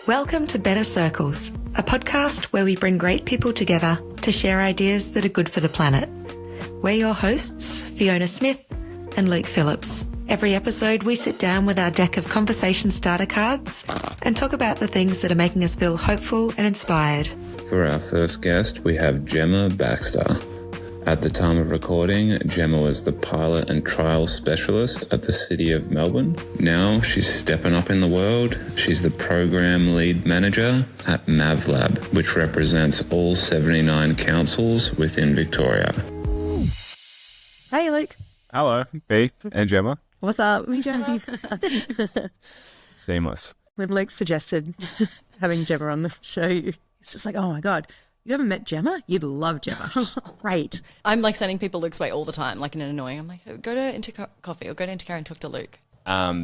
Welcome to Better Circles, a podcast where we bring great people together to share ideas that are good for the planet. We're your hosts, Fiona Smith and Luke Phillips. Every episode, we sit down with our deck of conversation starter cards and talk about the things that are making us feel hopeful and inspired. For our first guest, we have Gemma Baxter. At the time of recording, Gemma was the pilot and trial specialist at the City of Melbourne. Now she's stepping up in the world. She's the program lead manager at MAVlab, which represents all 79 councils within Victoria. Hey, Luke. Hello, B and Gemma. What's up? Seamless. When Luke suggested having Gemma on the show, it's just like, oh my God, you haven't met Gemma? You'd love Gemma. She's great. I'm like sending people Luke's way all the time, like in an annoying. I'm like, go to Into Coffee or go to Into Carry and talk to Luke.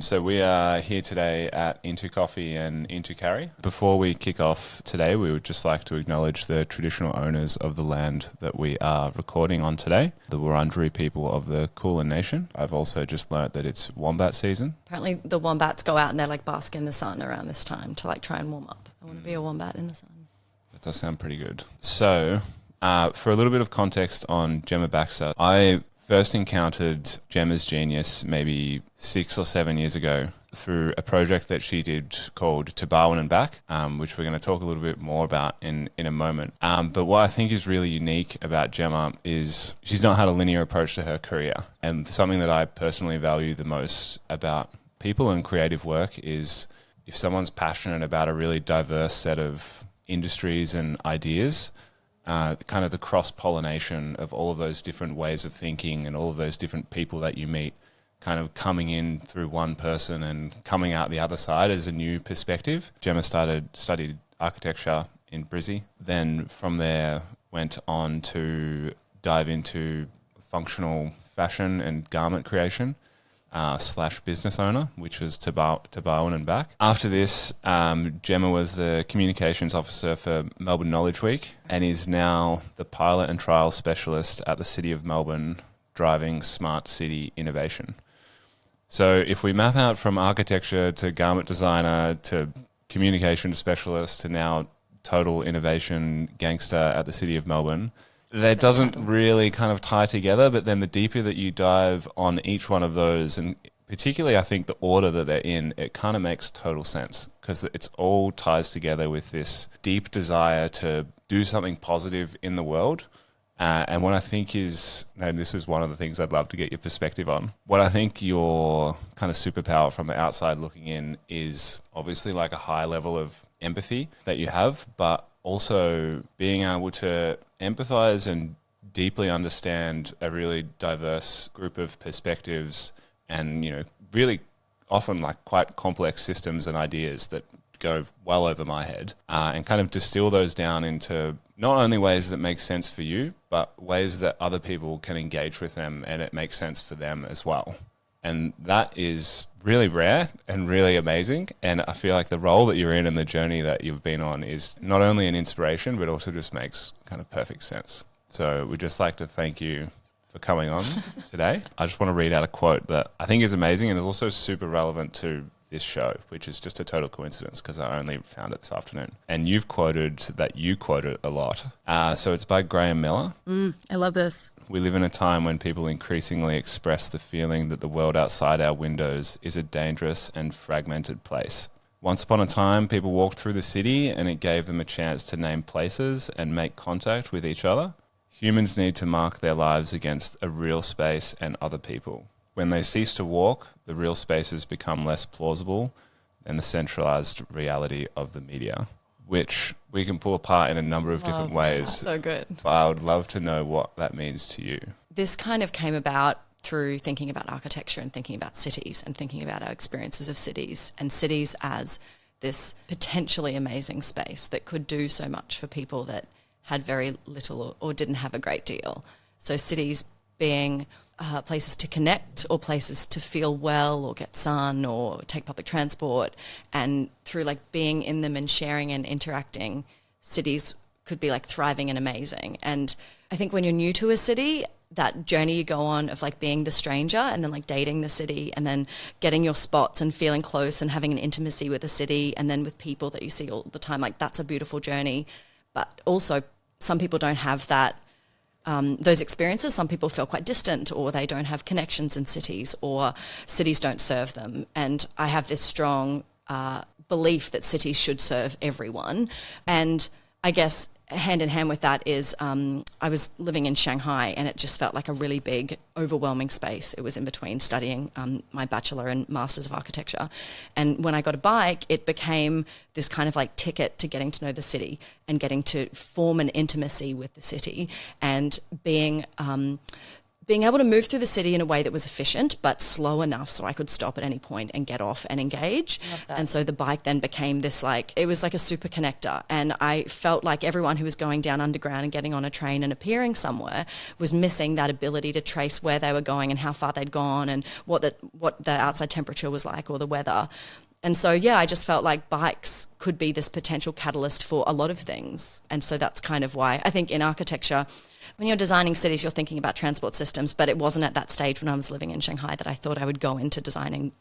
So we are here today at Into Coffee and Into Carry. Before we kick off today, we would just like to acknowledge the traditional owners of the land that we are recording on today, the Wurundjeri people of the Kulin Nation. I've also just learnt that it's wombat season. Apparently the wombats go out and they're like bask in the sun around this time to like try and warm up. I want to be a wombat in the sun. That does sound pretty good. So for a little bit of context on Gemma Baxter, I first encountered Gemma's genius maybe 6 or 7 years ago through a project that she did called To Barwon and Back, which we're going to talk a little bit more about in a moment. But what I think is really unique about Gemma is she's not had a linear approach to her career. And something that I personally value the most about people and creative work is if someone's passionate about a really diverse set of industries and ideas, kind of the cross-pollination of all of those different ways of thinking and all of those different people that you meet kind of coming in through one person and coming out the other side as a new perspective. Gemma studied architecture in Brizzy, then from there went on to dive into functional fashion and garment creation, / business owner, which was To Barwon and Back. After this, Gemma was the communications officer for Melbourne Knowledge Week and is now the pilot and trial specialist at the City of Melbourne, driving smart city innovation. So if we map out from architecture to garment designer to communication specialist to now total innovation gangster at the City of Melbourne, that doesn't really kind of tie together, but then the deeper that you dive on each one of those, and particularly I think the order that they're in, it kind of makes total sense because it's all ties together with this deep desire to do something positive in the world. And what I think is, and this is one of the things I'd love to get your perspective on, what I think your kind of superpower from the outside looking in is obviously like a high level of empathy that you have, but also being able to empathize and deeply understand a really diverse group of perspectives and, really often like quite complex systems and ideas that go well over my head, and kind of distill those down into not only ways that make sense for you, but ways that other people can engage with them and it makes sense for them as well. And that is really rare and really amazing. And I feel like the role that you're in and the journey that you've been on is not only an inspiration, but also just makes kind of perfect sense. So we'd just like to thank you for coming on today. I just want to read out a quote that I think is amazing and is also super relevant to this show, which is just a total coincidence because I only found it this afternoon. And you've quoted that you quote it a lot. So it's by Graham Miller. I love this. We live in a time when people increasingly express the feeling that the world outside our windows is a dangerous and fragmented place. Once upon a time, people walked through the city and it gave them a chance to name places and make contact with each other. Humans need to mark their lives against a real space and other people. When they cease to walk, the real spaces become less plausible than the centralized reality of the media, which we can pull apart in a number of different ways. So good. But I would love to know what that means to you. This kind of came about through thinking about architecture and thinking about cities and thinking about our experiences of cities and cities as this potentially amazing space that could do so much for people that had very little or didn't have a great deal. So cities being places to connect or places to feel well or get sun or take public transport, and through like being in them and sharing and interacting, cities could be like thriving and amazing. And I think when you're new to a city, that journey you go on of like being the stranger and then like dating the city and then getting your spots and feeling close and having an intimacy with the city and then with people that you see all the time, like that's a beautiful journey. But also some people don't have that, those experiences. Some people feel quite distant, or they don't have connections in cities, or cities don't serve them. And I have this strong belief that cities should serve everyone. And I guess hand in hand with that is I was living in Shanghai, and it just felt like a really big, overwhelming space. It was in between studying my bachelor and masters of architecture. And when I got a bike, it became this kind of like ticket to getting to know the city and getting to form an intimacy with the city and being able to move through the city in a way that was efficient but slow enough so I could stop at any point and get off and engage. And so the bike then became this like, it was like a super connector. And I felt like everyone who was going down underground and getting on a train and appearing somewhere was missing that ability to trace where they were going and how far they'd gone and what the outside temperature was like or the weather. And so, yeah, I just felt like bikes could be this potential catalyst for a lot of things. And so that's kind of why I think in architecture, when you're designing cities, you're thinking about transport systems, but it wasn't at that stage when I was living in Shanghai that I thought I would go into designing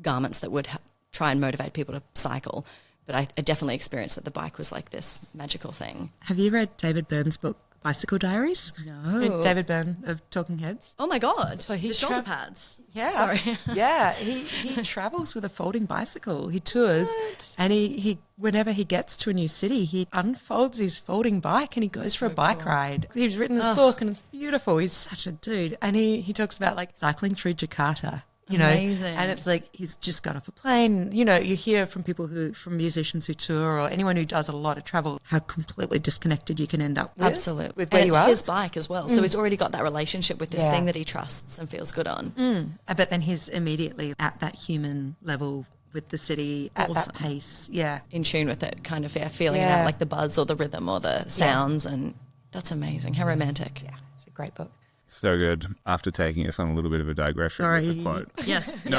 garments that would try and motivate people to cycle. But I definitely experienced that the bike was like this magical thing. Have you read David Byrne's book, Bicycle Diaries? No. David Byrne of Talking Heads. Oh, my God. So he the shoulder pads. Yeah. Sorry. Yeah. He travels with a folding bicycle. He tours. What? And he whenever he gets to a new city, he unfolds his folding bike and he goes for a bike ride. He's written this book and it's beautiful. He's such a dude. And he talks about like cycling through Jakarta. You know, amazing. And it's like he's just got off a plane. You know, you hear from from musicians who tour or anyone who does a lot of travel, how completely disconnected you can end up with. Absolutely. With where and you it's are. his bike as well. So he's already got that relationship with this thing that he trusts and feels good on. But then he's immediately at that human level with the city at that pace. Yeah. In tune with it, kind of, feeling it out, like the buzz or the rhythm or the sounds. And that's amazing. How romantic. Yeah, it's a great book. So good. After taking us on a little bit of a digression with the quote. Yes. Me.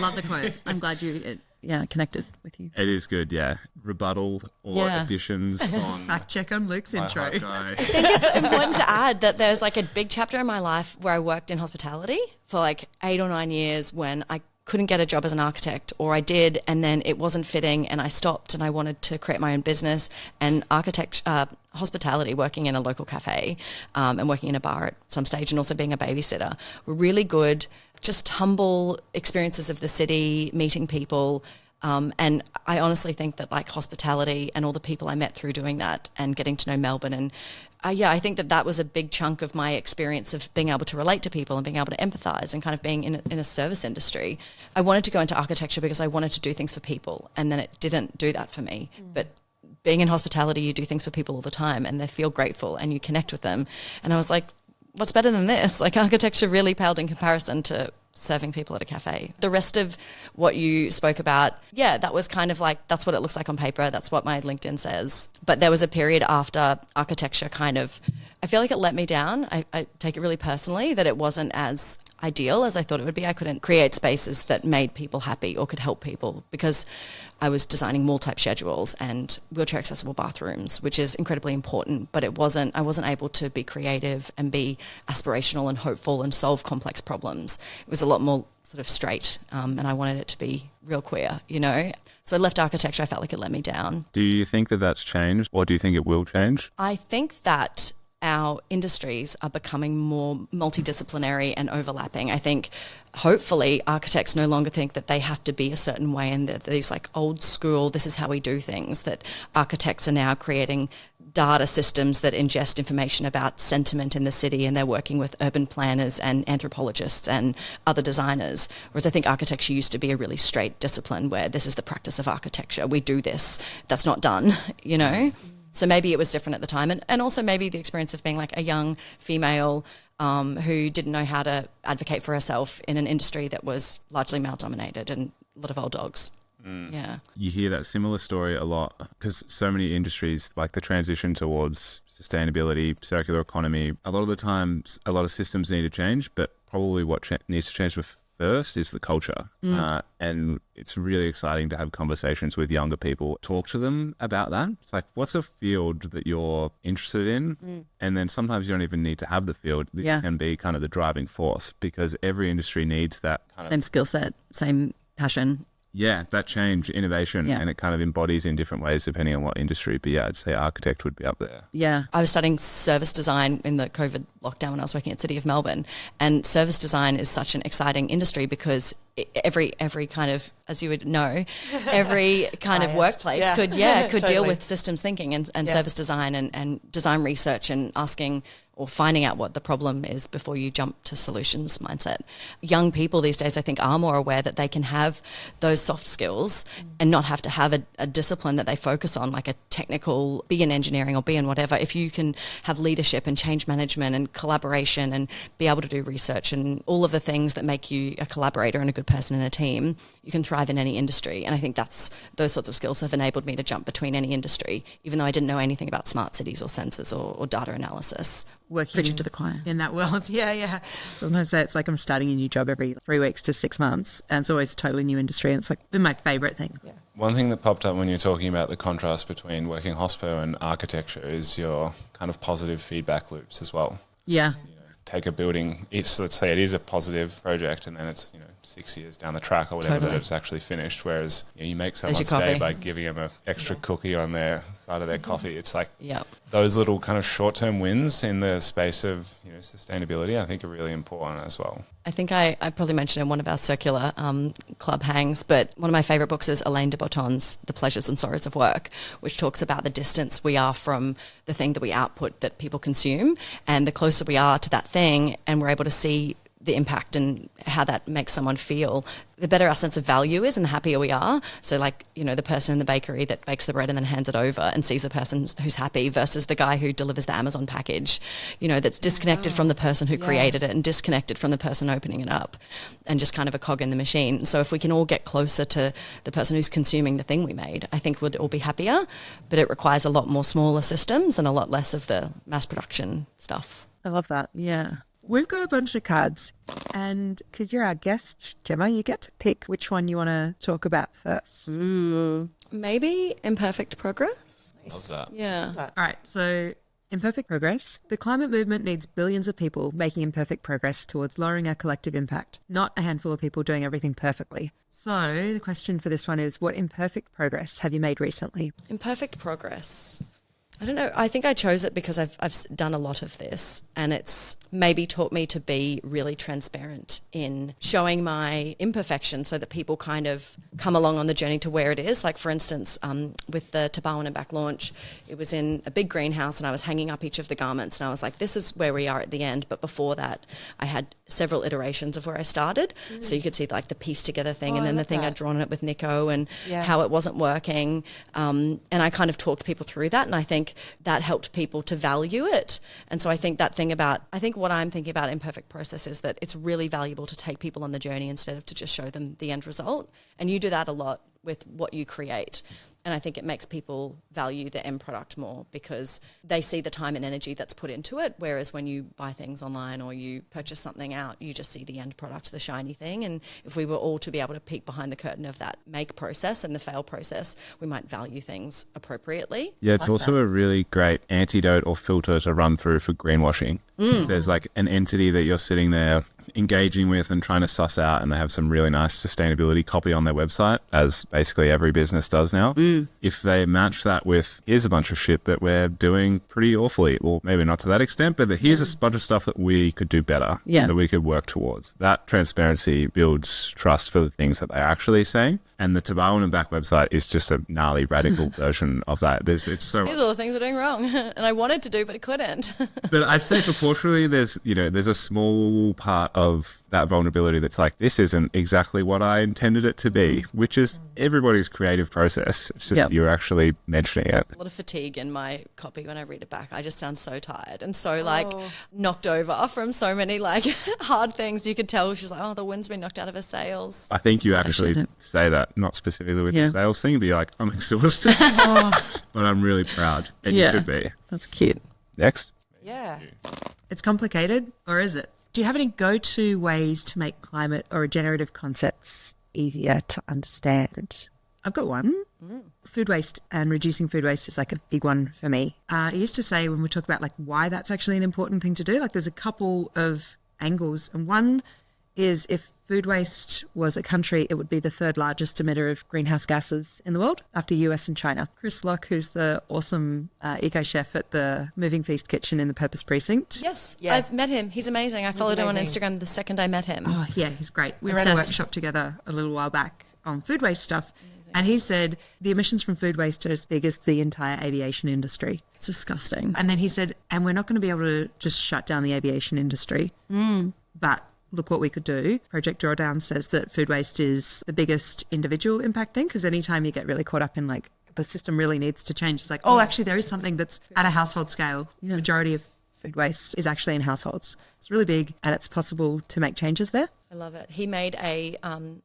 Love the quote. I'm glad you connected with you. It is good, yeah. Rebuttal or additions on... Fact check on Luke's intro. I think it's important to add that there's like a big chapter in my life where I worked in hospitality for like 8 or 9 years when I couldn't get a job as an architect, or I did and then it wasn't fitting and I stopped and I wanted to create my own business. And hospitality, working in a local cafe and working in a bar at some stage and also being a babysitter were really good, just humble experiences of the city, meeting people. And I honestly think that like hospitality and all the people I met through doing that and getting to know Melbourne and I think that was a big chunk of my experience of being able to relate to people and being able to empathize and kind of being in a service industry. I wanted to go into architecture because I wanted to do things for people, and then it didn't do that for me. But being in hospitality, you do things for people all the time and they feel grateful and you connect with them. And I was like, what's better than this? Like architecture really paled in comparison to serving people at a cafe. The rest of what you spoke about, that was kind of like, that's what it looks like on paper. That's what my LinkedIn says. But there was a period after architecture I feel like it let me down. I take it really personally that it wasn't as ideal as I thought it would be. I couldn't create spaces that made people happy or could help people because I was designing mall-type schedules and wheelchair-accessible bathrooms, which is incredibly important, but I wasn't able to be creative and be aspirational and hopeful and solve complex problems. It was a lot more sort of straight, and I wanted it to be real queer, you know? So I left architecture. I felt like it let me down. Do you think that that's changed, or do you think it will change? I think that our industries are becoming more multidisciplinary and overlapping. I think hopefully architects no longer think that they have to be a certain way and that these like old school, this is how we do things, that architects are now creating data systems that ingest information about sentiment in the city, and they're working with urban planners and anthropologists and other designers. Whereas I think architecture used to be a really straight discipline where this is the practice of architecture. We do this. That's not done, you know? So maybe it was different at the time. And also maybe the experience of being like a young female who didn't know how to advocate for herself in an industry that was largely male dominated and a lot of old dogs. Yeah. You hear that similar story a lot because so many industries, like the transition towards sustainability, circular economy, a lot of the times, a lot of systems need to change, but probably what needs to change first is the culture. And it's really exciting to have conversations with younger people, talk to them about that. It's like, what's a field that you're interested in? And then sometimes you don't even need to have the field. This can be kind of the driving force, because every industry needs that kind Same skill set, same passion. Yeah, that change, innovation, and it kind of embodies in different ways depending on what industry. But yeah, I'd say architect would be up there. Yeah. I was studying service design in the COVID lockdown when I was working at City of Melbourne, and service design is such an exciting industry because every kind of, as you would know, every kind of workplace could deal with systems thinking and service design and design research and asking or finding out what the problem is before you jump to solutions mindset. Young people these days, I think, are more aware that they can have those soft skills and not have to have a discipline that they focus on, like a technical, be in engineering or be in whatever. If you can have leadership and change management and collaboration and be able to do research and all of the things that make you a collaborator and a good person in a team, you can thrive in any industry. And I think those sorts of skills have enabled me to jump between any industry, even though I didn't know anything about smart cities or sensors or data analysis. Working Preaching to the choir. in that world. Yeah. Sometimes it's like I'm starting a new job every 3 weeks to 6 months, and it's always a totally new industry, and it's like my favourite thing. Yeah. One thing that popped up when you're talking about the contrast between working hospo and architecture is your kind of positive feedback loops as well. Yeah. So, take a building, let's say it is a positive project, and then it's 6 years down the track or whatever that it's actually finished. Whereas you make someone's day by giving them an extra cookie on their side of their coffee. It's like those little kind of short-term wins in the space of sustainability, I think, are really important as well. I think I probably mentioned in one of our circular club hangs, but one of my favourite books is Elaine de Botton's The Pleasures and Sorrows of Work, which talks about the distance we are from the thing that we output that people consume, and the closer we are to that thing and we're able to see the impact and how that makes someone feel, the better our sense of value is and the happier we are. So like, the person in the bakery that bakes the bread and then hands it over and sees the person who's happy versus the guy who delivers the Amazon package, that's disconnected from the person who created it and disconnected from the person opening it up and just kind of a cog in the machine. So if we can all get closer to the person who's consuming the thing we made, I think we'd all be happier, but it requires a lot more smaller systems and a lot less of the mass production stuff. I love that. Yeah. We've got a bunch of cards, and because you're our guest, Gemma, you get to pick which one you want to talk about first. Maybe imperfect progress. Love that. Yeah. All right, so imperfect progress. The climate movement needs billions of people making imperfect progress towards lowering our collective impact, not a handful of people doing everything perfectly. So the question for this one is, what imperfect progress have you made recently? Imperfect progress. I don't know. I think I chose it because I've done a lot of this, and it's maybe taught me to be really transparent in showing my imperfection so that people kind of come along on the journey to where it is. Like, for instance, with the Tabawan and Back launch, it was in a big greenhouse and I was hanging up each of the garments and I was like, this is where we are at the end. But before that, I had several iterations of where I started. So you could see like the piece together thing and then the thing I'd drawn on it with Nico and how it wasn't working. And I kind of talked people through that, and I think that helped people to value it. And so I think what I'm thinking about imperfect process is that it's really valuable to take people on the journey instead of to just show them the end result. And you do that a lot with what you create. And I think it makes people value the end product more because they see the time and energy that's put into it. Whereas when you buy things online or you purchase something out, you just see the end product, the shiny thing. And if we were all to be able to peek behind the curtain of that make process and the fail process, we might value things appropriately. Yeah, it's also a really great antidote or filter to run through for greenwashing. If there's like an entity that you're sitting there engaging with and trying to suss out, and they have some really nice sustainability copy on their website, as basically every business does now. If they match that with, here's a bunch of shit that we're doing pretty awfully, or maybe not to that extent, but here's a bunch of stuff that we could do better, that we could work towards. That transparency builds trust for the things that they're actually saying. And the Tabawan and Back website is just a gnarly, radical version of that. Here's all the things we're doing wrong. And I wanted to do, but I couldn't. But I'd say proportionally, there's a small part of that vulnerability that's like, this isn't exactly what I intended it to be, which is everybody's creative process. It's just you're actually mentioning it. A lot of fatigue in my copy when I read it back. I just sound so tired and so knocked over from so many hard things. You could tell she's like, the wind's been knocked out of her sails. I think you actually say that, not specifically with the sales thing, be like, I'm exhausted, but I'm really proud. And you should be. That's cute. Next. Yeah. It's complicated, or is it? Do you have any go-to ways to make climate or regenerative concepts easier to understand? I've got one. Food waste and reducing food waste is like a big one for me. I used to say when we talk about like why that's actually an important thing to do, like there's a couple of angles. And one is if food waste was a country, it would be the third largest emitter of greenhouse gases in the world after US and China. Chris Locke, who's the awesome eco-chef at the Moving Feast Kitchen in the Purpose Precinct. Yes, Yeah. I've met him. He's amazing. I followed him on Instagram the second I met him. Oh, yeah, he's great. We ran a Obsessed. workshop together a little while back on food waste stuff. And he said the emissions from food waste are as big as the entire aviation industry. It's disgusting. And then he said, and we're not going to be able to just shut down the aviation industry. But look what we could do. Project Drawdown says that food waste is the biggest individual impact thing, because anytime you get really caught up in like the system really needs to change, it's like, oh, actually there is something that's at a household scale. The majority of food waste is actually in households. It's really big and it's possible to make changes there. I love it. He made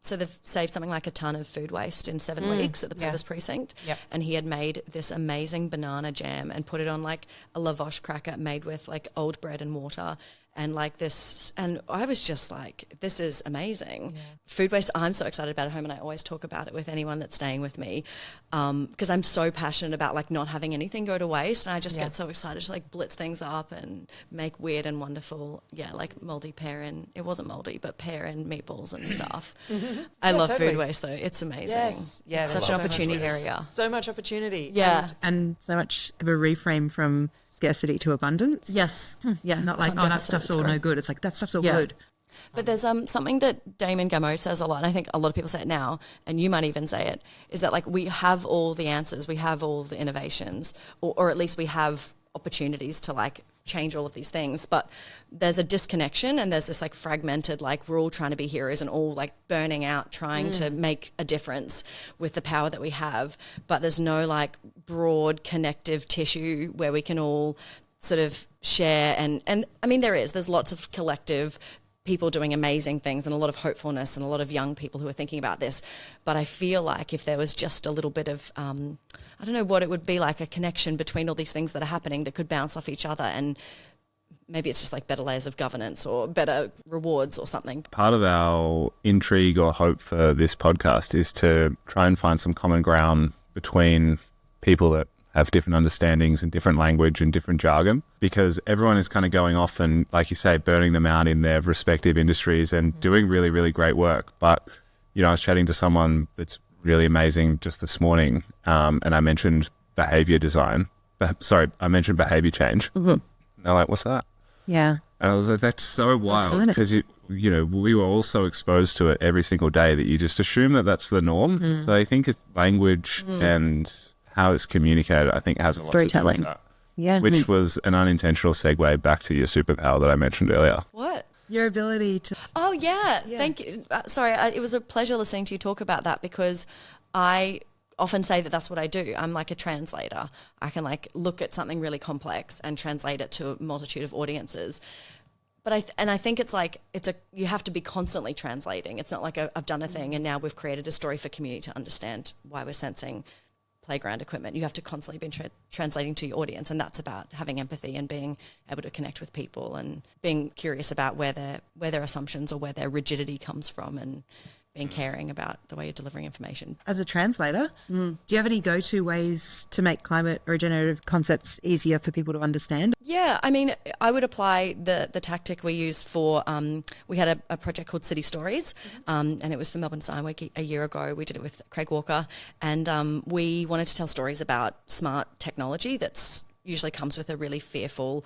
so they've saved something like a ton of food waste in 7 weeks at the Purpose Precinct. Yep. And he had made this amazing banana jam and put it on like a lavash cracker made with like old bread and water. And like this, and I was just like, this is amazing. Yeah. Food waste, I'm so excited about at home, and I always talk about it with anyone that's staying with me, because I'm so passionate about like not having anything go to waste, and I just get so excited to like blitz things up and make weird and wonderful, like moldy pear and, it wasn't moldy, but pear and meatballs and stuff. I love totally. food waste though, it's amazing. Yes. Yeah, It's there's such an so much opportunity waste. area. So much opportunity. Yeah. And so much of a reframe from scarcity to abundance. Yes. Yeah. Not It's like, not oh, that deficit, stuff's it's all no growth. good. It's like, that stuff's all Yeah. good. But there's something that Damon Gamo says a lot, and I think a lot of people say it now, and you might even say it, is that like we have all the answers, we have all the innovations, or at least we have opportunities to like change all of these things, but there's a disconnection and there's this like fragmented, like we're all trying to be heroes and all like burning out trying to make a difference with the power that we have, but there's no like broad connective tissue where we can all sort of share and I mean there's lots of collective people doing amazing things and a lot of hopefulness and a lot of young people who are thinking about this, but I feel like if there was just a little bit of I don't know what it would be like, a connection between all these things that are happening that could bounce off each other, and maybe it's just like better layers of governance or better rewards or something. Part of our intrigue or hope for this podcast is to try and find some common ground between people that have different understandings and different language and different jargon, because everyone is kind of going off and, like you say, burning them out in their respective industries and doing really, really great work. But, you know, I was chatting to someone that's really amazing just this morning, and I mentioned behavior design. I mentioned behavior change. And they're like, what's that? Yeah. And I was like, that's so wild, because, you know, we were all so exposed to it every single day that you just assume that that's the norm. So I think it's language and how it's communicated, I think, has a lot to do with Storytelling. that. Yeah. Which was an unintentional segue back to your superpower that I mentioned earlier. What? Your ability to... Oh, yeah. Thank you. Sorry, it was a pleasure listening to you talk about that, because I often say that that's what I do. I'm like a translator. I can like look at something really complex and translate it to a multitude of audiences. But I think it's like you have to be constantly translating. It's not like I've done a thing and now we've created a story for community to understand why we're sensing playground equipment. You have to constantly be translating to your audience, and that's about having empathy and being able to connect with people and being curious about where their assumptions or where their rigidity comes from, and being caring about the way you're delivering information. As a translator, do you have any go-to ways to make climate or regenerative concepts easier for people to understand? Yeah, I mean, I would apply the tactic we used for, we had a project called City Stories, and it was for Melbourne Design Week a year ago. We did it with Craig Walker, and we wanted to tell stories about smart technology that's usually comes with a really fearful,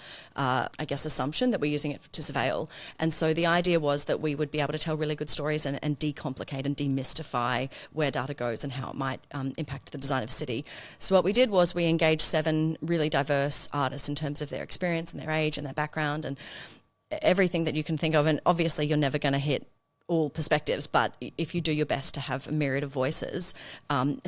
assumption that we're using it to surveil. And so the idea was that we would be able to tell really good stories and decomplicate and demystify where data goes and how it might impact the design of a city. So what we did was we engaged 7 really diverse artists in terms of their experience and their age and their background and everything that you can think of. And obviously you're never going to hit all perspectives, but if you do your best to have a myriad of voices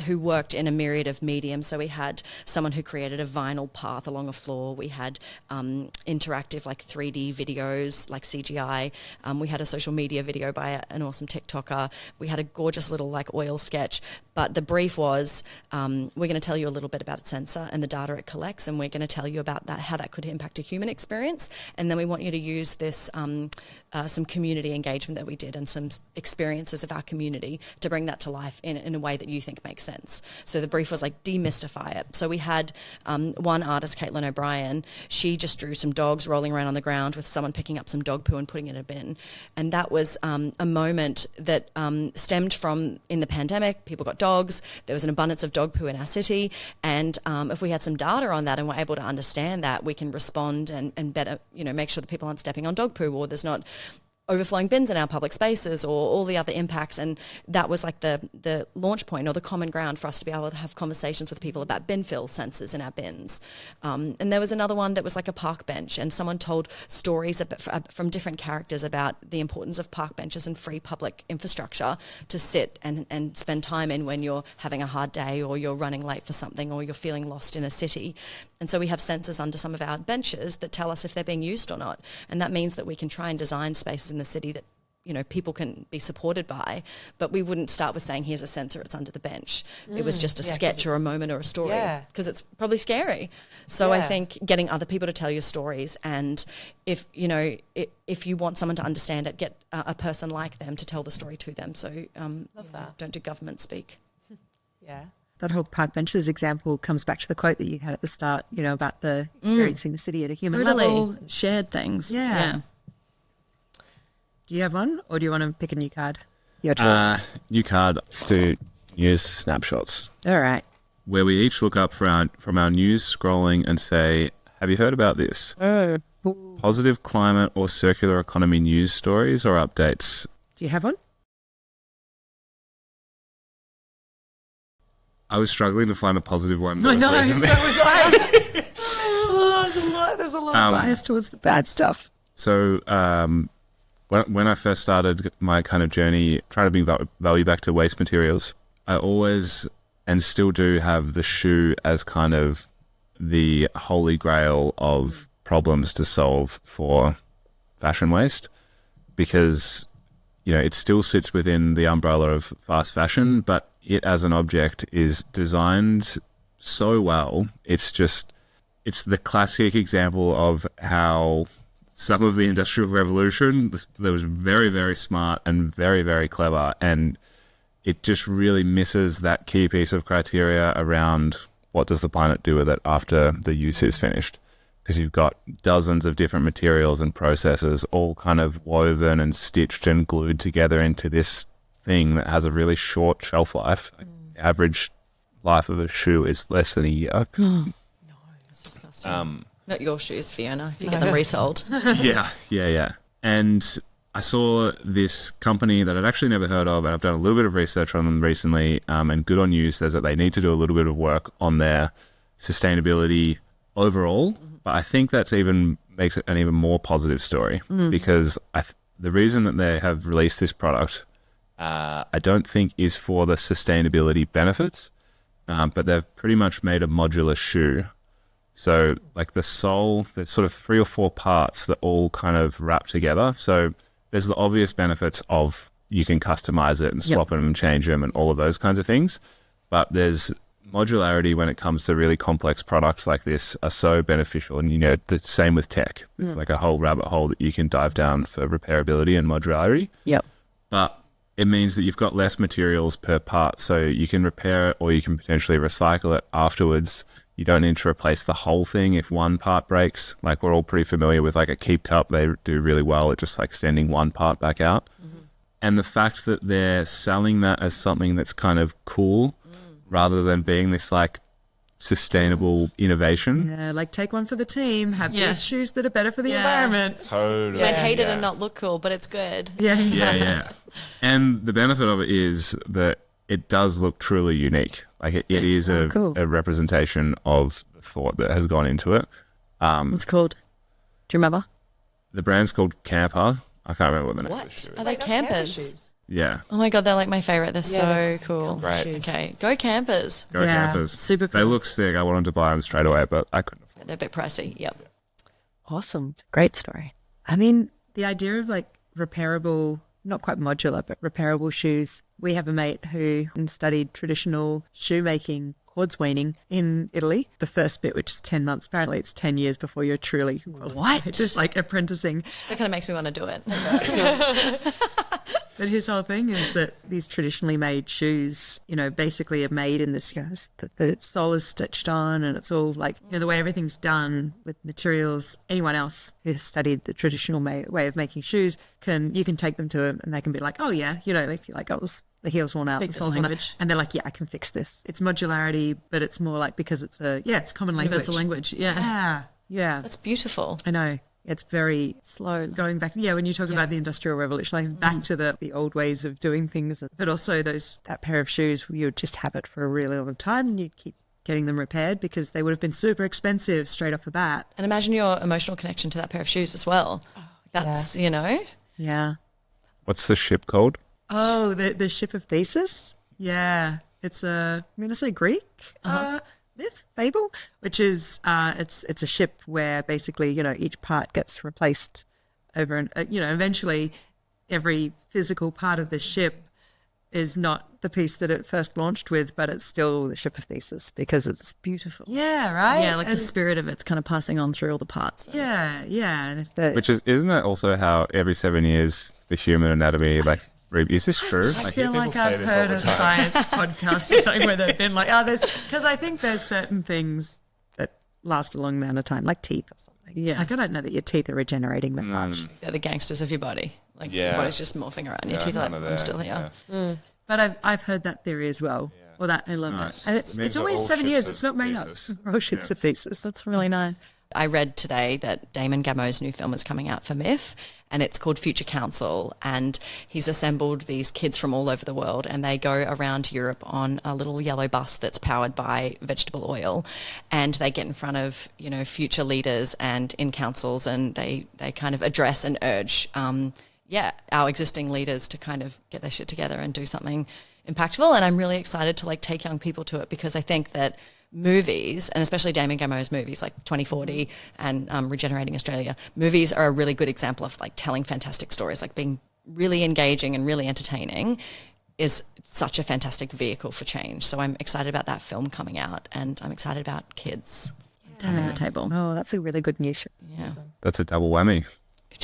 who worked in a myriad of mediums. So we had someone who created a vinyl path along a floor. We had interactive like 3D videos like CGI. We had a social media video by an awesome TikToker. We had a gorgeous little like oil sketch. But the brief was, we're going to tell you a little bit about its sensor and the data it collects, and we're going to tell you about that, how that could impact a human experience. And then we want you to use this, some community engagement that we did and some experiences of our community to bring that to life in a way that you think makes sense. So the brief was like demystify it. So we had one artist, Caitlin O'Brien, she just drew some dogs rolling around on the ground with someone picking up some dog poo and putting it in a bin. And that was a moment that stemmed from in the pandemic, people got dogs, there was an abundance of dog poo in our city, and if we had some data on that and we're able to understand that, we can respond and better, make sure that people aren't stepping on dog poo, or there's not overflowing bins in our public spaces, or all the other impacts. And that was like the launch point or the common ground for us to be able to have conversations with people about bin fill sensors in our bins. And there was another one that was like a park bench, and someone told stories from different characters about the importance of park benches and free public infrastructure to sit and spend time in when you're having a hard day, or you're running late for something, or you're feeling lost in a city. And so we have sensors under some of our benches that tell us if they're being used or not. And that means that we can try and design spaces in the city that, people can be supported by, but we wouldn't start with saying, here's a sensor, it's under the bench. It was just a sketch or a moment or a story, because it's probably scary. So I think getting other people to tell your stories, and if you want someone to understand it, get a person like them to tell the story to them. So Love that. Don't do government speak. Yeah. That whole park benches example comes back to the quote that you had at the start, about the experiencing the city at a human level. Shared things. Yeah. Do you have one, or do you want to pick a new card? Your choice. New card. Let's do news snapshots, All right. where we each look up from our news scrolling and say, have you heard about this? Positive climate or circular economy news stories or updates? Do you have one? I was struggling to find a positive one. I know, so recently. was I. There's a lot of bias towards the bad stuff. So when I first started my kind of journey trying to bring value back to waste materials, I always and still do have the shoe as kind of the holy grail of problems to solve for fashion waste, because it still sits within the umbrella of fast fashion, but it as an object is designed so well. It's the classic example of how some of the Industrial Revolution that was very, very smart and very, very clever, and it just really misses that key piece of criteria around what does the planet do with it after the use is finished. Because you've got dozens of different materials and processes all kind of woven and stitched and glued together into this thing that has a really short shelf life. The average life of a shoe is less than a year. That's disgusting. Not your shoes, Fiona, if you get them resold. Yeah. And I saw this company that I'd actually never heard of, and I've done a little bit of research on them recently, and Good On You says that they need to do a little bit of work on their sustainability overall, but I think that's makes it an even more positive story, because the reason that they have released this product, I don't think is for the sustainability benefits, but they've pretty much made a modular shoe. So like the sole, there's sort of 3 or 4 parts that all kind of wrap together. So there's the obvious benefits of you can customize it and swap them and change them and all of those kinds of things. But there's modularity when it comes to really complex products like this are so beneficial. And, the same with tech. It's like a whole rabbit hole that you can dive down for repairability and modularity. Yep. But it means that you've got less materials per part. So you can repair it or you can potentially recycle it afterwards. You don't need to replace the whole thing if one part breaks. Like we're all pretty familiar with like a Keep Cup. They do really well at just like sending one part back out. And the fact that they're selling that as something that's kind of cool rather than being this like sustainable innovation. Yeah, like take one for the team, have these shoes that are better for the environment. Totally. You might hate it and not look cool, but it's good. Yeah. And the benefit of it is that it does look truly unique. Like it is a representation of the thought that has gone into it. What's it called? Do you remember? The brand's called Camper, I can't remember what the name of the What? shoe is. Are they campers? Yeah. Oh my God, they're like my favorite. They're so cool. Right. Okay, go campers. Go Yeah, campers. super They cool. look sick. I wanted to buy them straight away, but I couldn't afford They're a bit pricey. Yep. Awesome. It's a great story. I mean, the idea of like repairable, not quite modular, but repairable shoes. We have a mate who studied traditional shoemaking, quartz-weaning in Italy. The first bit, which is 10 months, apparently it's 10 years before you're truly qualified. Just like apprenticing. That kind of makes me want to do it. But his whole thing is that these traditionally made shoes, you know, basically are made in this, that the sole is stitched on and it's all like, you know, the way everything's done with materials. Anyone else who has studied the traditional way of making shoes you can take them to them and they can be like, oh yeah, you know, if you're like, oh, the heel's worn out, Speak the this sole's worn out. language. And they're like, yeah, I can fix this. It's modularity, but it's more like because it's it's common language. Universal language. Yeah. Yeah, yeah. That's beautiful. I know. It's very Slow. going back. Yeah, when you talk about the Industrial Revolution, like back to the old ways of doing things, but also that pair of shoes, you would just have it for a really long time and you'd keep getting them repaired because they would have been super expensive straight off the bat. And imagine your emotional connection to that pair of shoes as well. That's, you know. Yeah. What's the ship called? Oh, the Ship of Theseus? Yeah. It's I'm going to say Greek myth, fable, which is it's a ship where basically, you know, each part gets replaced over and, you know, eventually every physical part of the ship is not the piece that it first launched with, but it's still the Ship of Theseus because it's beautiful. Yeah, right? Yeah, like the spirit of it's kind of passing on through all the parts. Yeah. And if Which isn't that also how every 7 years the human anatomy is this true? I feel hear like people say I've this all heard the a time. science podcast or something where they've been like, because I think there's certain things that last a long amount of time, like teeth or something. Yeah. Like I don't know that your teeth are regenerating that much. They're the gangsters of your body. Like your Yeah. body's just morphing around. Your Yeah, teeth are none like, of I'm that, still here. yeah. But I've heard that theory as well. Or that I love Nice. that. And it's Means we're always all 7 years. ships It's of not made Theseus. up. We're all ships of Theseus. That's really nice. I read today that Damon Gameau's new film is coming out for MIF and it's called Future Council, and he's assembled these kids from all over the world and they go around Europe on a little yellow bus that's powered by vegetable oil, and they get in front of, you know, future leaders and in councils, and they kind of address and urge our existing leaders to kind of get their shit together and do something impactful. And I'm really excited to like take young people to it because I think that movies, and especially Damon Gameau's movies like 2040 and Regenerating Australia, movies are a really good example of like telling fantastic stories, like being really engaging and really entertaining is such a fantastic vehicle for change. So I'm excited about that film coming out, and I'm excited about kids having the table. Oh, that's a really good news. Yeah. That's a double whammy.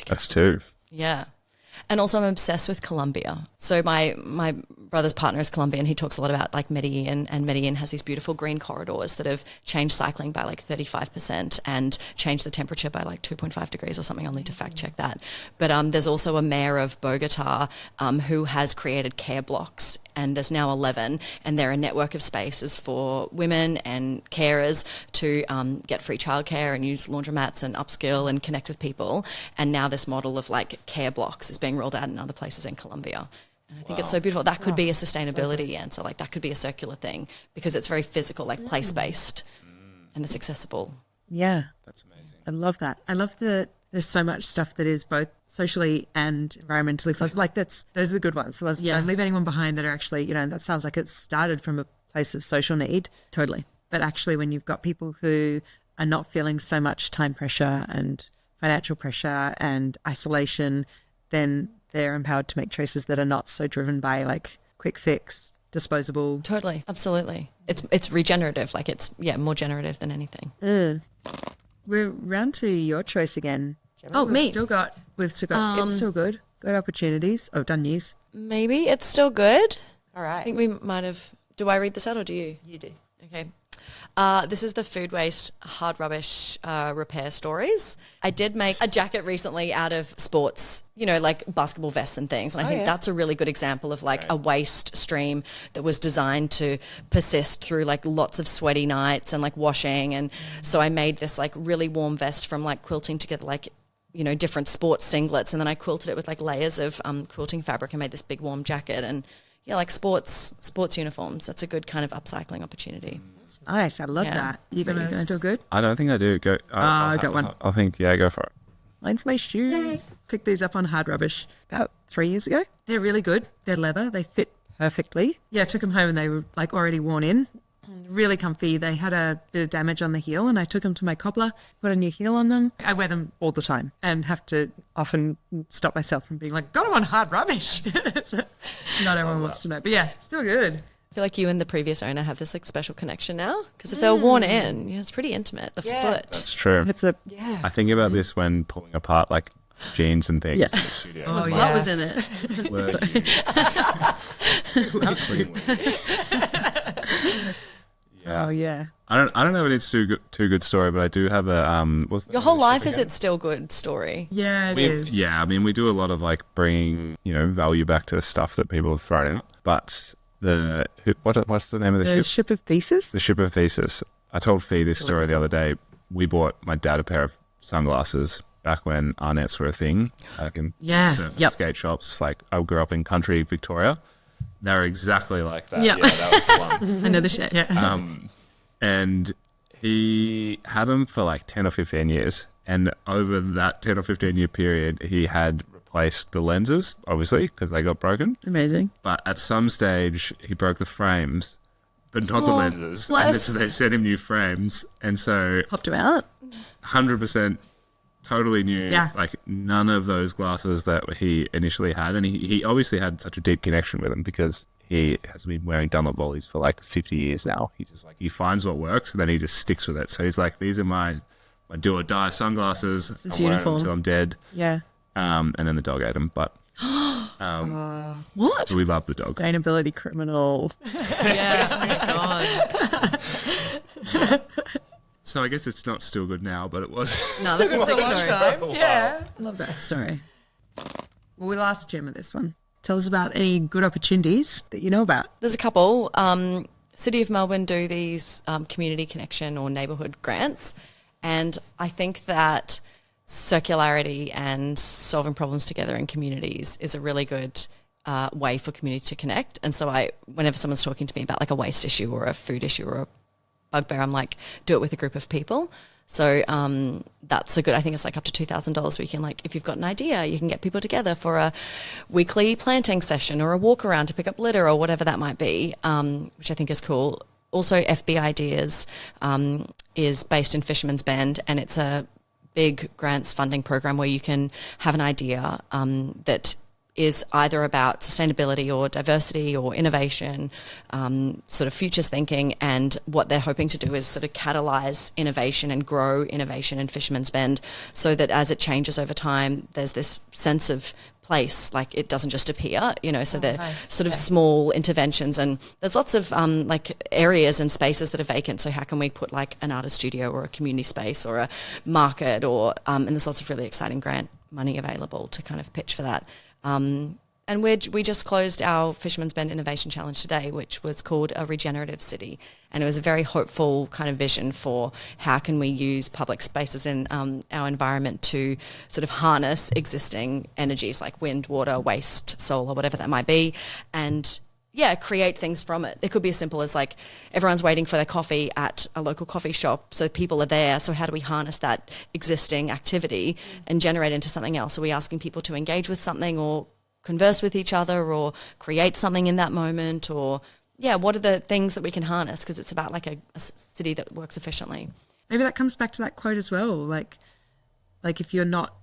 That's two. Yeah. And also I'm obsessed with Colombia. So my brother's partner is Colombian. He talks a lot about like Medellin, and Medellin has these beautiful green corridors that have changed cycling by like 35% and changed the temperature by like 2.5 degrees or something. I'll need to fact check that. But there's also a mayor of Bogota who has created care blocks, and there's now 11, and they're a network of spaces for women and carers to get free childcare and use laundromats and upskill and connect with people. And now this model of like care blocks is being rolled out in other places in Colombia. And I think it's so beautiful. That could be a sustainability answer. Like that could be a circular thing because it's very physical, like place-based, and it's accessible. Yeah. That's amazing. I love that. I love that there's so much stuff that is both socially and environmentally focused. Like those are the good ones. The ones that don't leave anyone behind, that are actually, you know, that sounds like it started from a place of social need. Totally. But actually when you've got people who are not feeling so much time pressure and financial pressure and isolation, then they're empowered to make choices that are not so driven by like quick fix, disposable. Totally. Absolutely. It's regenerative. Like it's, more generative than anything. We're round to your choice again. Oh, me. We've still got, it's still good. Good opportunities. Oh, done news. Maybe it's still good. All I right. think we might have. Do I read this out or do you? You do. Okay. This is the food waste hard rubbish repair stories. I did make a jacket recently out of sports, you know, like basketball vests and things. And I think that's a really good example of like a waste stream that was designed to persist through like lots of sweaty nights and like washing. And so I made this like really warm vest from like quilting together like, you know, different sports singlets. And then I quilted it with like layers of quilting fabric and made this big warm jacket. And yeah, like sports uniforms. That's a good kind of upcycling opportunity. Nice. I love that. You're going to do good? I don't think I do. Go. I got one. I think, go for it. Mine's my shoes. Picked these up on Hard Rubbish about 3 years ago. They're really good. They're leather. They fit perfectly. Yeah, I took them home and they were like already worn in. Really comfy. They had a bit of damage on the heel and I took them to my cobbler, put a new heel on them. I wear them all the time and have to often stop myself from being like, got them on Hard Rubbish. So not everyone wants to know. But yeah, still good. I feel like you and the previous owner have this like special connection now because if they were worn in, it's pretty intimate. The foot. That's true. It's a I think about this when pulling apart like jeans and things Yeah. in the studio. Oh, What yeah. was in it? Yeah. Oh yeah. I don't know if it's too good story, but I do have a what's the Your name whole of the life ship is again? it still good story? Yeah, it is. Yeah, I mean we do a lot of like bringing value back to stuff that people have thrown out. But what's the name of the The ship? ship of Thesis. The Ship of Thesis. I told Fee this story the other day. We bought my dad a pair of sunglasses back when Arnett's were a thing. Like in Yeah. surf and Yep. skate shops. Like I grew up in country Victoria. They were exactly like that. Yeah. Yeah, that was the one. I know the shit. Yeah. And he had them for like 10 or 15 years. And over that 10 or 15 year period, he had replaced the lenses, obviously, because they got broken. Amazing. But at some stage, he broke the frames, but not the lenses. And bless. so they sent him new frames. And so Popped him out. 100% totally new. Yeah. Like none of those glasses that he initially had. And he obviously had such a deep connection with them because he has been wearing Dunlop volleys for like 50 years now. He just like, he finds what works and then he just sticks with it. So he's like, these are my do or die sunglasses. It's I'm wearing them uniform. until I'm dead. Yeah. And then the dog ate him. But What? we love the dog. Sustainability criminal. Yeah. Oh my god. So I guess it's not still good now, but it was. No, that's a sick story. Yeah. Love that story. Well, we'll ask Gemma this one. Tell us about any good opportunities that you know about. There's a couple. City of Melbourne do these community connection or neighbourhood grants, and I think that circularity and solving problems together in communities is a really good way for community to connect. And so whenever someone's talking to me about like a waste issue or a food issue or a bugbear, I'm like, do it with a group of people. So that's a good, I think it's like up to $2,000 we can like, if you've got an idea, you can get people together for a weekly planting session or a walk around to pick up litter or whatever that might be, which I think is cool. Also FB Ideas is based in Fisherman's Bend, and it's a big grants funding program where you can have an idea that is either about sustainability or diversity or innovation, sort of futures thinking, and what they're hoping to do is sort of catalyse innovation and grow innovation in Fisherman's Bend so that as it changes over time, there's this sense of place, like it doesn't just appear, so they're sort of small interventions, and there's lots of like areas and spaces that are vacant, so how can we put like an artist studio or a community space or a market or and there's lots of really exciting grant money available to kind of pitch for that. And we just closed our Fisherman's Bend Innovation Challenge today, which was called a regenerative city. And it was a very hopeful kind of vision for how can we use public spaces in our environment to sort of harness existing energies like wind, water, waste, solar, whatever that might be, and create things from it. It could be as simple as like everyone's waiting for their coffee at a local coffee shop, so people are there. So how do we harness that existing activity and generate into something else? Are we asking people to engage with something or converse with each other or create something in that moment? Or what are the things that we can harness? Because it's about like a city that works efficiently. Maybe that comes back to that quote as well. Like if you're not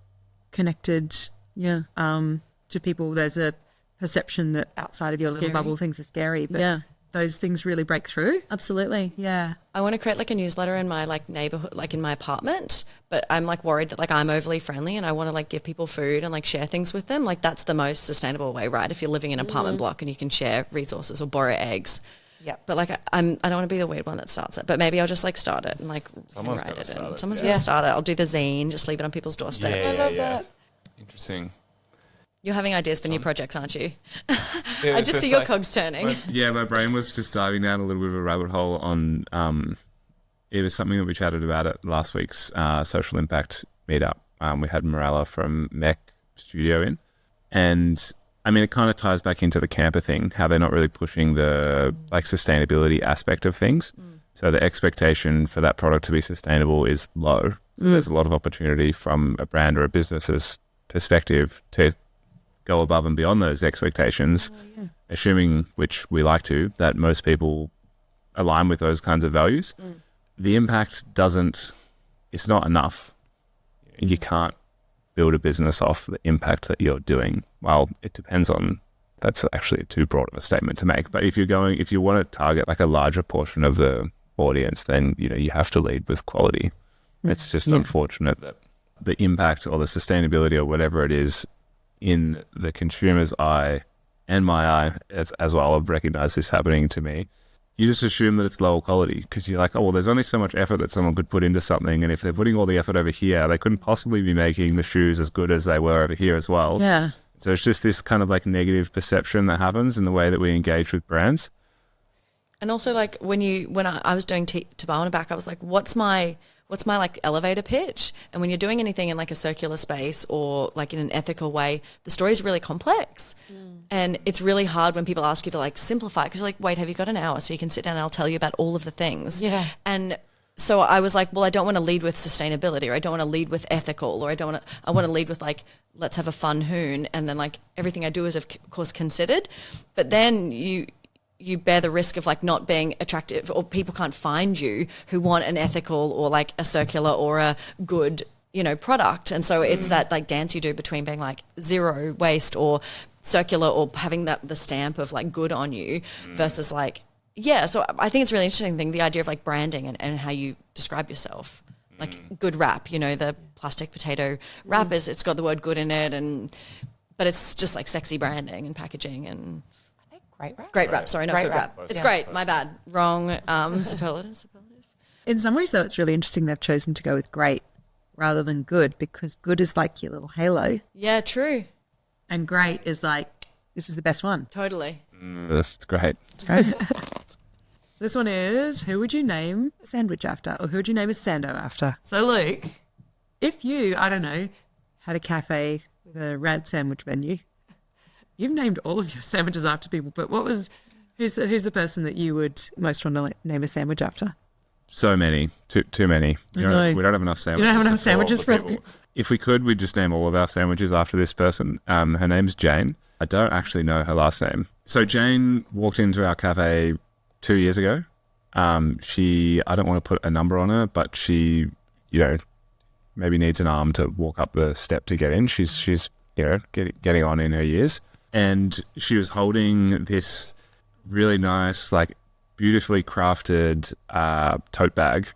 connected to people, there's a perception that outside of your little bubble things are scary, but those things really break through. Absolutely. Yeah. I want to create like a newsletter in my like neighborhood, like in my apartment, but I'm like worried that like I'm overly friendly and I want to like give people food and like share things with them. Like that's the most sustainable way, right? If you're living in an apartment block and you can share resources or borrow eggs. Yep. But like I don't want to be the weird one that starts it, but maybe I'll just like start it and like Someone's write gotta it. start And it, someone's yeah. going to start it. I'll do the zine, just leave it on people's doorsteps. I love that. Interesting. You're having ideas for new projects, aren't you? Yeah, I it's just see just your like- cogs turning. My brain was just diving down a little bit of a rabbit hole on it was something that we chatted about at last week's social impact meetup. We had Morella from Mech Studio in, and I mean, it kind of ties back into the camper thing, how they're not really pushing the like sustainability aspect of things. So the expectation for that product to be sustainable is low. So there's a lot of opportunity from a brand or a business's perspective to go above and beyond those expectations, assuming, which we like to, that most people align with those kinds of values. The impact it's not enough. You can't build a business off the impact that you're doing. Well, it depends on, that's actually too broad of a statement to make. But if you want to target like a larger portion of the audience, then, you have to lead with quality. It's just unfortunate that the impact or the sustainability or whatever it is in the consumer's eye and my eye as well, I've recognized this happening to me. You just assume that it's lower quality because you're like, oh, well, there's only so much effort that someone could put into something. And if they're putting all the effort over here, they couldn't possibly be making the shoes as good as they were over here as well. Yeah. So it's just this kind of like negative perception that happens in the way that we engage with brands. And also, like when I was doing Tabana back, I was like, what's my like elevator pitch? And when you're doing anything in like a circular space or like in an ethical way, the story is really complex. And it's really hard when people ask you to like simplify it because you're like, wait, have you got an hour so you can sit down and I'll tell you about all of the things? Yeah. And so I was like, well, I don't want to lead with sustainability, or I don't want to lead with ethical, or I want to lead with like, let's have a fun hoon. And then like everything I do is of course considered, but then you bear the risk of like not being attractive, or people can't find you who want an ethical or like a circular or a good, product. And so it's that like dance you do between being like zero waste or circular or having the stamp of like good on you versus like, so I think it's a really interesting thing, the idea of like branding and how you describe yourself. Like good wrap, the plastic potato wrap it's got the word good in it, but it's just like sexy branding and packaging and great wrap. Sorry, not Great good wrap. wrap. It's great. My bad. Wrong superlative. In some ways, though, it's really interesting they've chosen to go with great rather than good, because good is like your little halo Yeah, true. and great is like, this is the best one. Totally. That's great. So this one is, who would you name a sandwich after, or who would you name a sando after? So Luke, if you, I don't know, had a cafe with a rad sandwich menu, you've named all of your sandwiches after people, but who's the person that you would most want to name a sandwich after? So many, too many. We don't have enough sandwiches. You don't have enough sandwiches for people. If we could, we'd just name all of our sandwiches after this person. Her name's Jane. I don't actually know her last name. So Jane walked into our cafe 2 years ago. I don't want to put a number on her, but she, maybe needs an arm to walk up the step to get in. She's getting on in her years. And she was holding this really nice, like beautifully crafted tote bag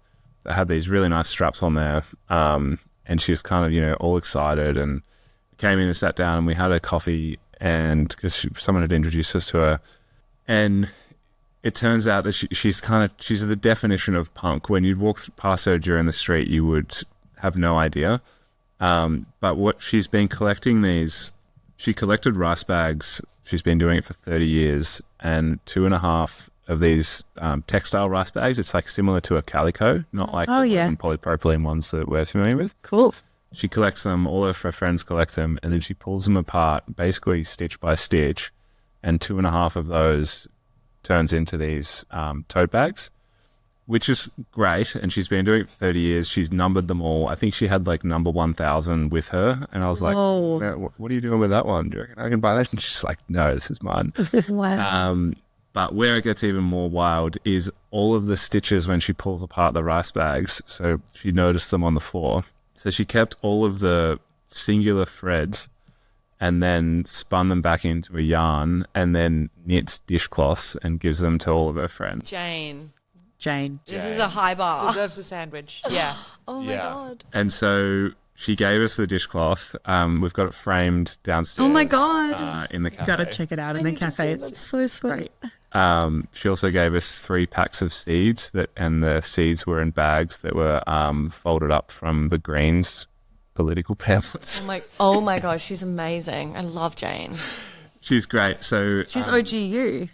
that had these really nice straps on there. And she was kind of, all excited, and came in and sat down, and we had a coffee, and because someone had introduced us to her. And it turns out that she's the definition of punk. When you'd walk past her during the street, you would have no idea. But what she's been collecting she collected rice bags. She's been doing it for 30 years, and 2.5 of these textile rice bags. It's like similar to a calico, not like polypropylene ones that we're familiar with. Cool. She collects them, all of her friends collect them, and then she pulls them apart, basically stitch by stitch, and 2.5 of those turns into these tote bags, which is great. And she's been doing it for 30 years. She's numbered them all. I think she had like number 1,000 with her. And I was like, what are you doing with that one? Do you reckon I can buy that? And she's like, no, this is mine. Wow. But where it gets even more wild is all of the stitches when she pulls apart the rice bags. So she noticed them on the floor. So she kept all of the singular threads and then spun them back into a yarn and then knits dishcloths and gives them to all of her friends. Jane. This is a high bar. Deserves a sandwich. Yeah. Oh my God. And so she gave us the dishcloth. We've got it framed downstairs. Oh my God. In the cafe. Got to check it out in the cafe. It's so sweet. She also gave us 3 packs of seeds and the seeds were in bags that were folded up from the Greens political pamphlets. Oh my gosh, she's amazing. I love Jane. She's great. So she's OGU.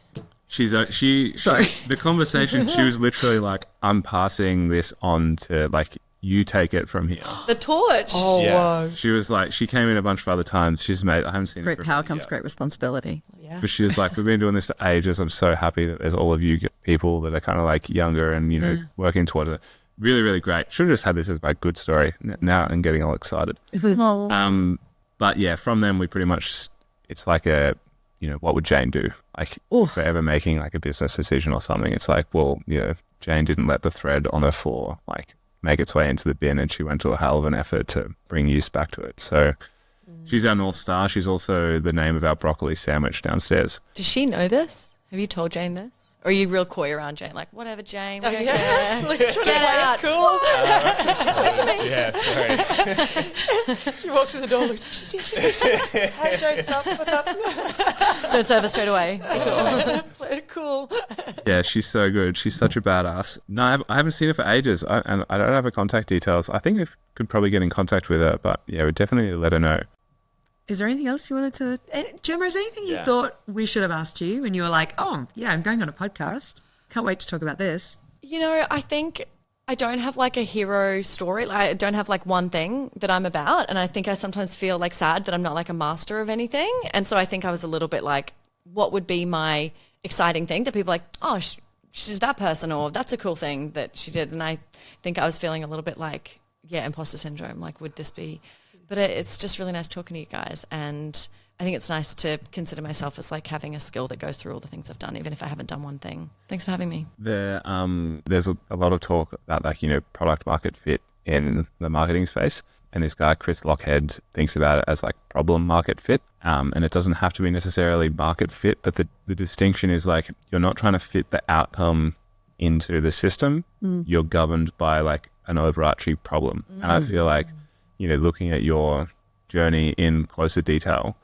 Sorry. The conversation, she was literally like, I'm passing this on to like you take it from here. The torch. Oh, Yeah. wow. She was like, she came in a bunch of other times. She's made, I haven't seen Great it. power comes great responsibility. Yeah. But she was like, we've been doing this for ages. I'm so happy that there's all of you people that are kind of like younger and, you know, working towards it. Really, really great. Should have just had this as my good story now and getting all excited. But yeah, from them, we pretty much, it's like a, you know, what would Jane do? Like, if they're ever making like a business decision or something, it's like, well, you know, Jane didn't let the thread on her floor like make its way into the bin, and she went to a hell of an effort to bring use back to it. So she's our North Star. She's also the name of our broccoli sandwich downstairs. Does she know this? Have you told Jane this? Or are you real coy around Jane? Like, whatever, Jane. We don't care. Get out. Cool. Yeah, sorry. She walks in the door, looks like she's here. Hey, Joe, what's up? Don't serve her straight away. Play it cool. Yeah, she's so good. She's such a badass. No, I haven't seen her for ages, and I don't have her contact details. I think we could probably get in contact with her, but yeah, we'd definitely let her know. Is there anything else you wanted to? Gemma, is there anything you thought we should have asked you when you were like, oh, yeah, I'm going on a podcast. Can't wait to talk about this. You know, I think I don't have like a hero story. Like, I don't have like one thing that I'm about. And I think I sometimes feel like sad that I'm not like a master of anything. And so I think I was a little bit like, what would be my exciting thing that people are like, oh, she's that person, or that's a cool thing that she did. And I think I was feeling a little bit like, yeah, imposter syndrome. Like, would this be... But it's just really nice talking to you guys, and I think it's nice to consider myself as like having a skill that goes through all the things I've done, even if I haven't done one thing. Thanks for having me. There's a lot of talk about like, you know, product market fit in the marketing space, and this guy Chris Lockhead thinks about it as like problem market fit, and it doesn't have to be necessarily market fit, but the distinction is like you're not trying to fit the outcome into the system, you're governed by like an overarching problem, and I feel like, you know, looking at your journey in closer detail,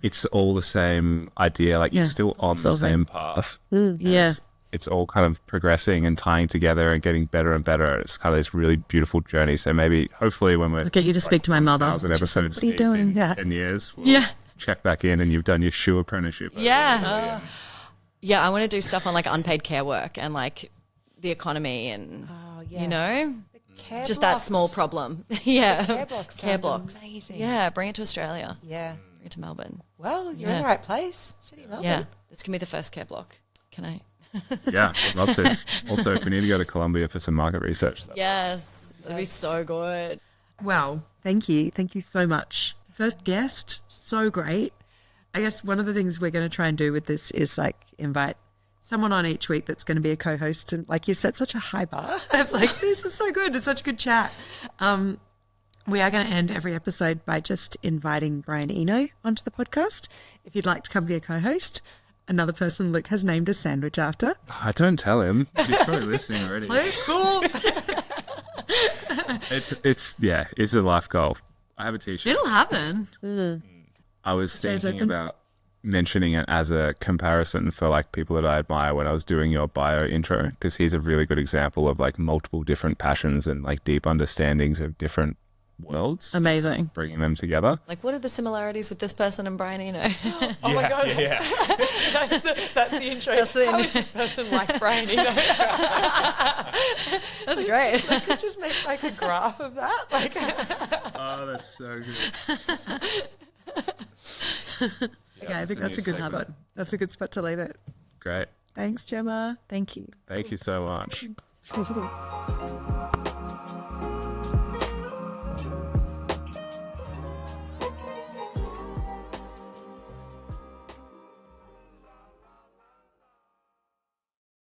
it's all the same idea. Like you're still on the same path. It's all kind of progressing and tying together and getting better and better. It's kind of this really beautiful journey. So maybe, hopefully, when we're I'll get you to speak to my mother. 1,000 episodes What are you doing? in Yeah. 10 years, we'll check back in and you've done your shoe apprenticeship. Yeah. Yeah, I want to do stuff on like unpaid care work and like the economy and, you know, Care just blocks. that small problem. Yeah. Care blocks. Care sound blocks. Amazing. Yeah, bring it to Australia. Yeah. Bring it to Melbourne. Well, you're in the right place. City of Melbourne. Yeah. This can be the first care block. Can I? Yeah, I'd love to. Also, if we need to go to Colombia for some market research, Yes. That'd be so good. Wow. Thank you. Thank you so much. First guest, so great. I guess one of the things we're going to try and do with this is like invite someone on each week that's going to be a co-host, and like you've set such a high bar. It's like, this is so good. It's such a good chat. We are going to end every episode by just inviting Brian Eno onto the podcast. If you'd like to come be a co-host, another person Luke has named a sandwich after. I don't tell him. He's probably listening already. Cool. It's a life goal. I have a t-shirt. It'll happen. I was Stairs thinking open. about mentioning it as a comparison for like people that I admire when I was doing your bio intro, because he's a really good example of like multiple different passions and like deep understandings of different worlds, Amazing. bringing them together. Like, what are the similiarities with this person and Brian Eno? Oh my God. Yeah. That's the intro. That's the How intro. is this person like Brian Eno? That's great. Could just make like a graph of that. Like, Oh, that's so good. Okay, I think that's a good spot. That's a good spot to leave it. Great. Thanks, Gemma. Thank you. Thank you so much.